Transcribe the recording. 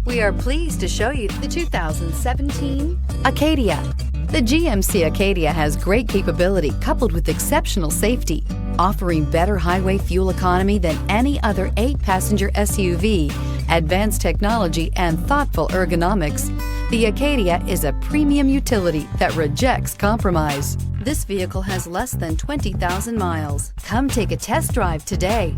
We are pleased to show you the 2017 Acadia. The GMC Acadia has great capability coupled with exceptional safety, offering better highway fuel economy than any other 8-passenger SUV, advanced technology, and thoughtful ergonomics. The Acadia is a premium utility that rejects compromise. This vehicle has less than 20,000 miles. Come take a test drive today.